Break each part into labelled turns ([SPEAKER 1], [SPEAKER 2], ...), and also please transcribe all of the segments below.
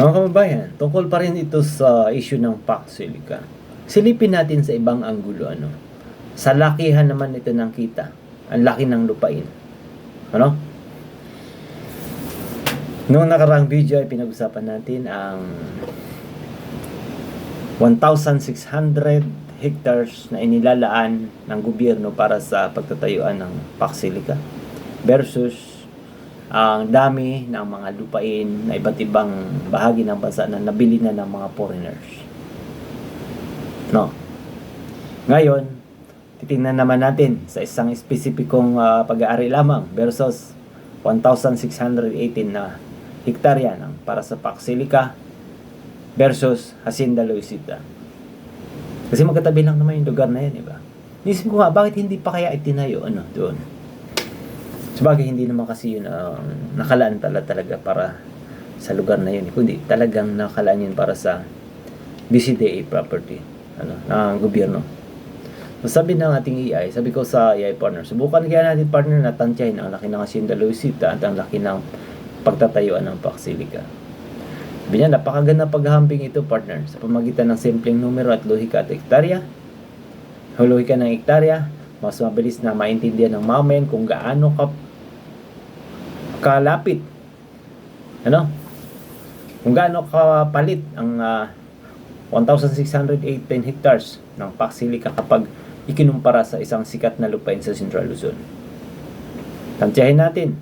[SPEAKER 1] Mga kababayan, tungkol pa rin ito sa issue ng PAC Silica. Silipin natin sa ibang anggulo. Sa lakihan naman ito ng kita. Ang laki ng lupain. Noong nakaraang video ay pinag-usapan natin ang 1,600 hectares na inilalaan ng gobyerno para sa pagtatayuan ng PAC Silica versus ang dami ng mga lupain na iba't ibang bahagi ng bansa na nabili na ng mga foreigners. Ngayon, titingnan naman natin sa isang espesipikong pag-aari lamang versus 1,618 na hektarya ng para sa PAC Silica versus Hacienda Luisita. Kasi magkatabi lang naman yung lugar na yan, diba? Nisip ko nga, bakit hindi pa kaya itinayo doon? Sabagay, hindi naman kasi yun nakalaan talaga para sa lugar na yun. Kundi talagang nakalaan yun para sa BCDA property ng gobyerno. So, sabi ng ating EI, sabi ko sa EI partner, subukan kaya natin partner na tansyahin ang laki ng Hacienda Luisita at ang laki ng pagtatayuan ng PAC Silica. Sabi niya, napakaganda paghahambing ito partner sa pamagitan ng simpleng numero at lohika at hektarya. Lohika ng hektarya, mas mabilis na maintindihan ng mamamayan kung gaano kalapit kung gaano kapalit ang 1,618 hectares ng PAC Silica kapag ikinumpara sa isang sikat na lupain sa Central Luzon. Tansyahin natin,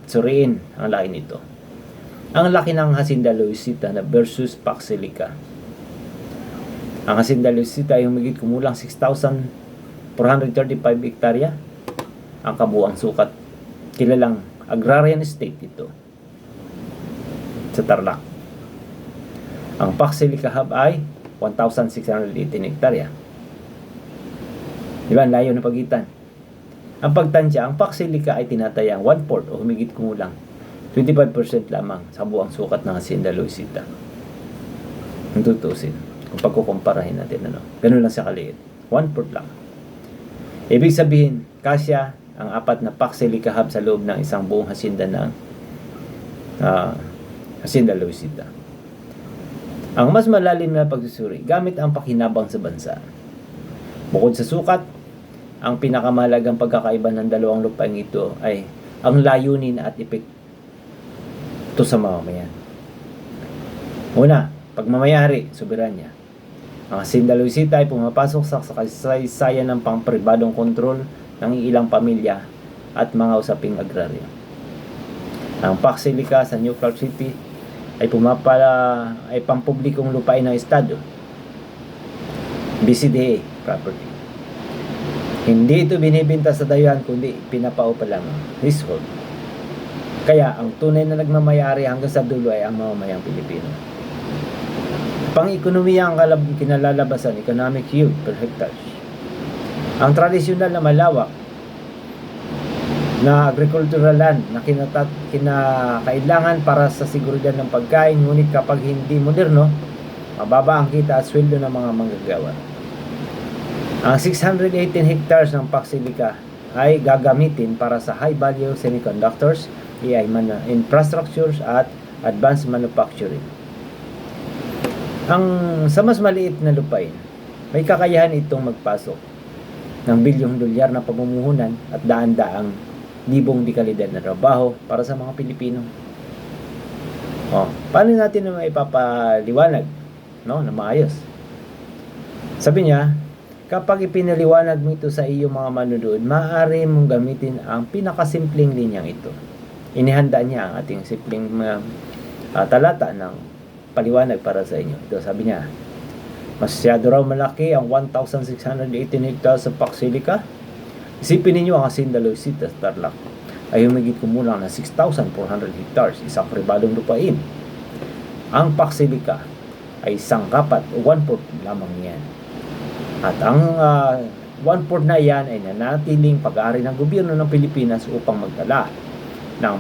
[SPEAKER 1] suriin ang laki nito. Ang laki ng Hacienda Luisita na versus PAC Silica. Ang Hacienda Luisita ay humigit kumulang 6,435 hektarya ang kabuang sukat. Kilalang agrarian estate ito sa Tarlac. Ang PAC Silica Hub ay 1,618 hektarya. Diba? Layo na pagitan. Ang pagtansya, ang PAC Silica ay tinatayang 1/4 o humigit kumulang 25% lamang sa buang sukat ng Hacienda Luisita. Ang tutusin, kung pagkukumparahin natin, ganun lang siya kaliit. 1/4 lang. Ibig sabihin, kasya ang 4 na PAC Silica Hub sa loob ng isang buong hacienda ng Hacienda Luisita. Ang mas malalim na pagsusuri, gamit ang pakinabang sa bansa. Bukod sa sukat, ang pinakamahalagang pagkakaiba ng dalawang lupain ito ay ang layunin at epekto sa mamamayan. Una, pagmamayari, soberanya. Ang Hacienda Luisita ay pumapasok sa kasaysayan ng pangpribadong kontrol ng ilang pamilya at mga usaping agraryo. Ang PAC Silica sa New Clark City ay pampublikong lupain ng Estado, BCDA property. Hindi ito binibenta sa dayuhan kundi pinapaupa lamang, leasehold. Kaya ang tunay na nagmamayari hanggang sa dulo ay ang mamamayang Pilipino. Pang-ekonomiya ang kinalalabasan, economic yield per hectare. Ang tradisyonal na malawak na agricultural land na kinakailangan para sa seguridad ng pagkain, ngunit kapag hindi moderno, mababa ang kita at sweldo ng mga manggagawa. Ang 618 hectares ng PAC Silica ay gagamitin para sa high-value semiconductors, AI infrastructures at advanced manufacturing. Sa mas maliit na lupain, may kakayahan itong magpasok ng bilyong dolyar na pamumuhunan at daan-daang libong dekalidad na trabaho para sa mga Pilipino. Paano natin na maipapaliwanag na maayos? Sabi niya, kapag ipinaliwanag mo ito sa iyong mga manunood, maaari mong gamitin ang pinakasimpleng linyang ito. Inihanda niya ang ating simpleng talata ng paliwanag para sa inyo. Ito, sabi niya, masyado raw malaki ang 1,618 hectares sa PAC Silica. Isipin ninyo ang Hacienda Luisita sa Tarlac ay humigit kumulang na 6,400 hectares, isang pribadong lupain. Ang PAC Silica ay isang kapat o 1/4 lamang yan. At ang 1/4 na yan ay nanatiling pag-aari ng gobyerno ng Pilipinas upang magdala ng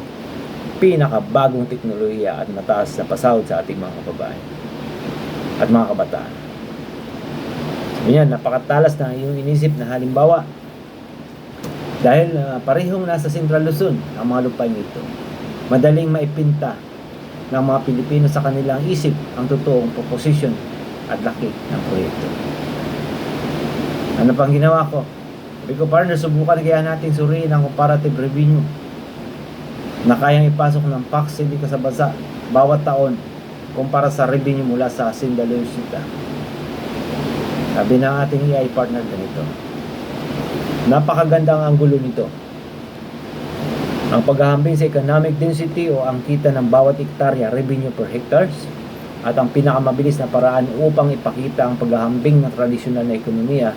[SPEAKER 1] pinakabagong teknolohiya at mataas na pasahod sa ating mga kababayan at mga kabataan. Yan, napakatalas na yung inisip na halimbawa. Dahil parehong nasa Central Luzon ang mga lupain ito. Madaling maipinta ng mga Pilipino sa kanilang isip ang totoong proposition at laki ng proyekto. Ano pang ginawa ko? Sabi ko, partner, subukan kaya natin suriin ang comparative revenue na kayang ipasok ng PAC Silica sa bansa bawat taon kumpara sa revenue mula sa Hacienda Leusita. Sabi ng ating AI partner ganito, napakaganda ang anggulo nito. Ang paghahambing sa economic density o ang kita ng bawat hektarya revenue per hectares at ang pinakamabilis na paraan upang ipakita ang paghahambing ng tradisyonal na ekonomiya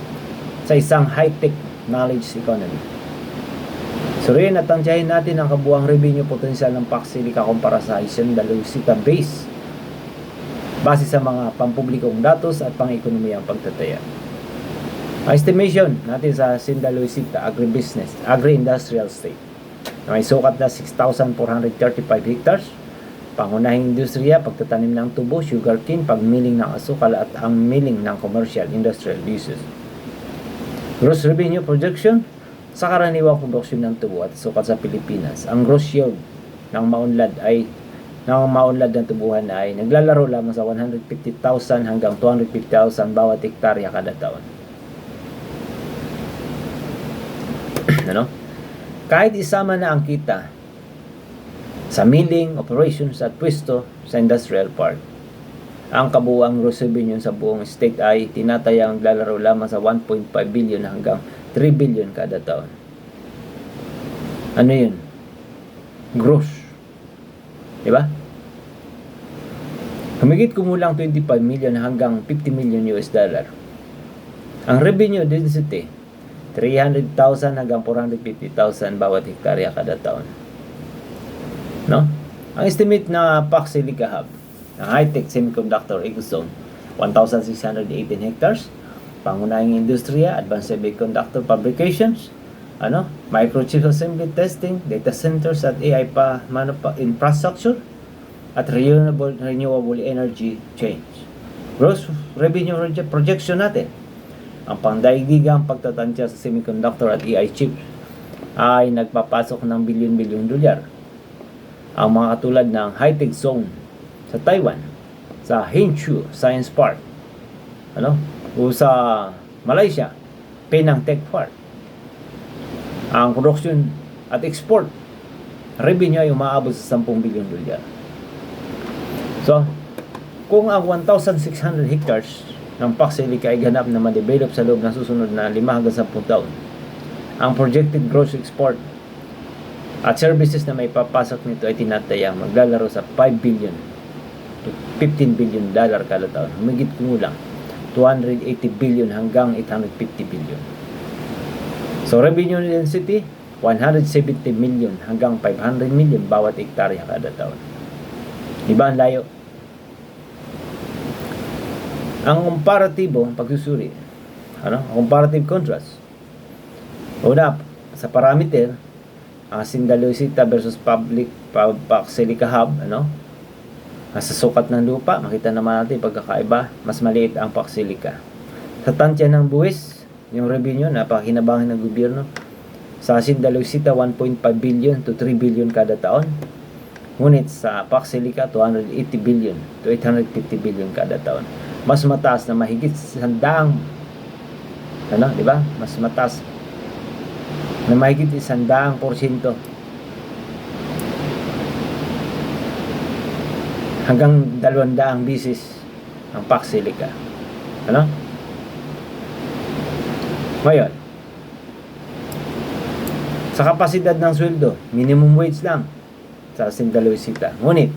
[SPEAKER 1] sa isang high-tech knowledge economy. Suriin at tansyahin natin ang kabuang revenue potential ng PAC Silica kumpara sa Hacienda Leusita base sa mga pampublikong datos at pang-ekonomiyang pagtataya. Ang estimation natin sa Hacienda Leusita agribusiness, agri-industrial state na may sukat na 6,435 hectares, pangunahing industriya, pagtatanim ng tubo, sugarcane, pagmiling ng asukal at ang milling ng commercial industrial uses. Gross revenue projection sa karaniwang produksyon ng tubo at sukat sa Pilipinas. Ang gross yield ng maunlad ng tubuhan ay naglalaro lamang sa 150,000 hanggang 250,000 bawat hektarya kada taon. Ano? Kahit isama na ang kita sa milling, operations at pwesto sa industrial park, ang kabuuang gross revenue sa buong state ay tinatayang naglalaro lamang sa 1.5 billion hanggang 3 billion kada taon. Ano yun? Gross. Diba? Humigit kumulang 25 million hanggang 50 million US dollar. Ang revenue density, 300,000 hanggang 450,000 bawat hektarya kada taon. No? Ang estimate na PAC Silica Hub ng high-tech semiconductor ecozone, 1,618 hectares, pangunahing industriya, advanced semiconductor fabrications, microchip assembly testing, data centers at AI infrastructure, at renewable energy change. Gross revenue projection natin, ang pangdaigdigang pagtatansya sa semiconductor at AI chips ay nagpapasok ng bilyon-bilyong dolyar. Ang mga katulad ng high-tech zone sa Taiwan, sa Hsinchu Science Park, o sa Malaysia, Penang Tech Park. Ang production at export revenue ay umaabot sa 10 bilyon dolyar. So, kung ang 1,600 hectares ng PAC Silica ay ganap na ma-develop sa loob ng susunod na 5 hanggang 10 taon, ang projected gross export at services na may papasok nito ay tinatayang maglalaro sa 5 billion to 15 billion dollar kada taon. Humigit kumulang 280 billion hanggang 850 billion. So revenue density, 170 million hanggang 500 million bawat hektarya kada taon. Diba ang layo? Ang komparatibo, pagsusuri, comparative contrast. Una, sa parameter, ang Hacienda Leusita versus PAC Silica Hub, sa sukat ng lupa, makita naman natin pagkakaiba, mas maliit ang PAC Silica. Sa tansya ng buwis, yung revenue, napakinabangan ng gobyerno. Sa Hacienda Leusita, 1.5 billion to 3 billion kada taon. Ngunit sa PAC Silica, 280 billion to 850 billion kada taon. Mas mataas na mahigit 100, di ba? Mas mataas na mahigit 100% hanggang 200 bisis ang PAC Silica. Ngayon, sa kapasidad ng sweldo, minimum wage lang sa Hacienda Leusita. Ngunit,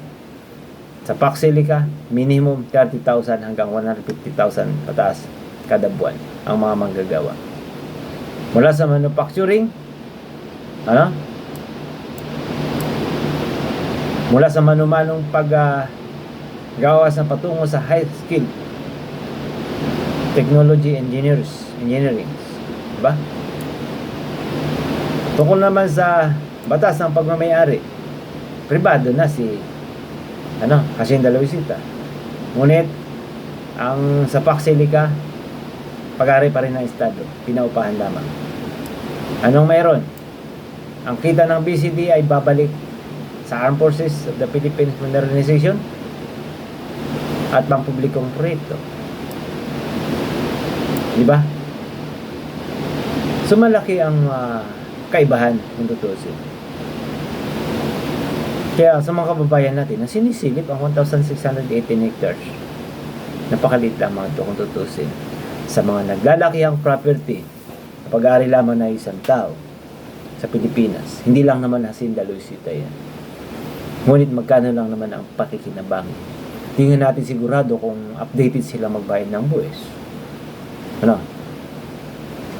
[SPEAKER 1] sa PAC Silica, minimum 30,000 hanggang 150,000 pataas kada buwan ang mga manggagawa. Mula sa manufacturing, mula sa manumanong paggawas na patungo sa high skill technology engineering, diba? Tungkol naman sa batas ng pagmamayari, pribado na si Hacienda Leusita. Ngunit ang sa PAC Silica, pag-ari pa rin ng estado, pinaupahan lamang. Anong mayroon? Ang kita ng BCD ay babalik sa Armed Forces of the Philippines Modernization at pampublikong proyekto. Di ba? So malaki ang kaibahan kung tutusin. Kaya sa mga kababayan natin na sinisilip ang 1,618 hectares, napakaliit lamang ito kung tutusin sa mga naglalakihang property na pag-aari lamang na isang tao sa Pilipinas. Hindi lang naman Hacienda Luisita yan. Ngunit magkano lang naman ang pakikinabang. Hindi nga natin sigurado kung updated sila magbayad ng buwis. Ano?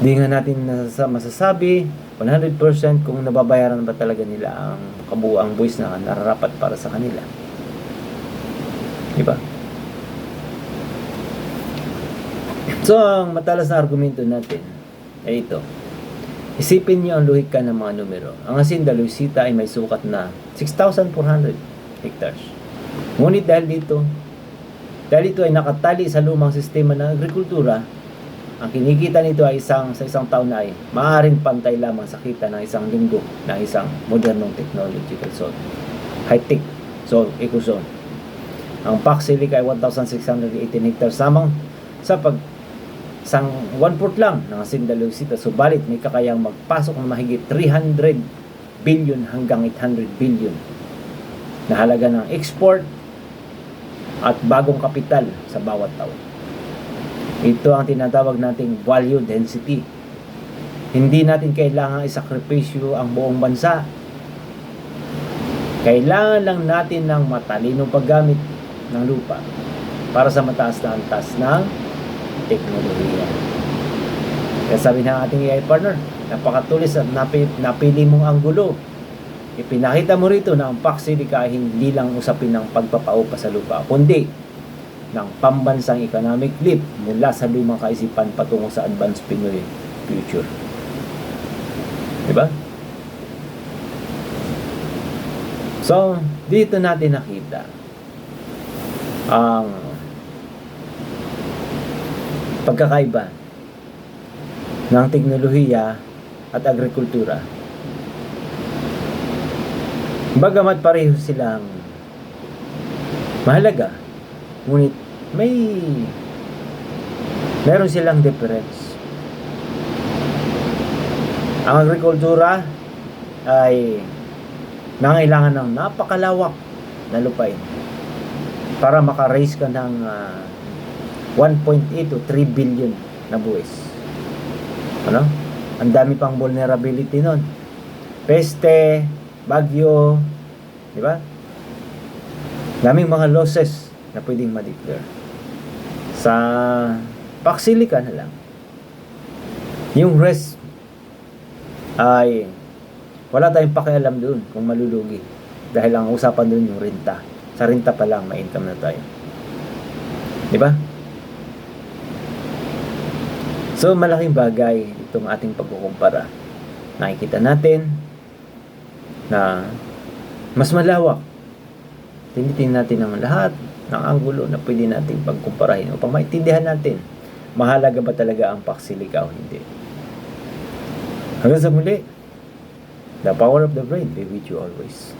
[SPEAKER 1] Hindi nga natin masasabi 100% kung nababayaran ba talaga nila ang kabuuang buwis na nararapat para sa kanila. Diba? So, ang matalas na argumento natin ay ito. Isipin niyo ang luhika ng mga numero. Ang Hacienda Luisita ay may sukat na 6,400 hectares. Ngunit dahil ito ay nakatali sa lumang sistema ng agrikultura, ang kinikita nito ay sa isang taon na ay maaaring pantay lamang sa kita ng isang linggo ng isang modernong technological zone. High-tech zone, eco-zone. Ang Pax Silica ay 1,618 hectares lamang sa isang 1/4 lang ng Hacienda Luisita. Subalit may kakayang magpasok ng mahigit 300 billion hanggang 800 billion na halaga ng export at bagong kapital sa bawat taon. Ito ang tinatawag nating value density. Hindi natin kailangan isakripisyo ang buong bansa. Kailangan lang natin ng matalinong paggamit ng lupa para sa mataas na antas ng teknolohiya. Kaya sabi ng ating AI partner, napakatulis at napili mong anggulo. Ipinakita mo rito na ang Pax Silica ay hindi lang usapin ng pagpapaupa sa lupa, kundi ng pambansang economic leap mula sa lumang kaisipan patungo sa advanced Pinoy future. Diba? So, dito natin nakita ang pagkakaiba ng teknolohiya at agrikultura. Bagamat pareho silang mahalaga, ngunit meron silang difference. Ang agrikultura ay nangailangan ng napakalawak na lupain para maka-raise ka ng 1.8 to 3 billion na buwis. Ano? Ang dami pang vulnerability nun. Peste, bagyo, di ba? Daming mga losses na pwedeng ma-declare. Sa Pax Silica na lang, yung rest ay wala tayong pakialam doon kung malulugi. Dahil ang usapan doon yung renta. Sa renta pa lang, may income na tayo. Di ba? So, malaking bagay itong ating pagkukumpara. Nakikita natin na mas malawak. Tinitingnan natin ang lahat ng anggulo na pwede nating pagkumparahin upang maintindihan natin mahalaga ba talaga ang Pax Silica o hindi. Hanggang sa muli, the power of the brain be with you always.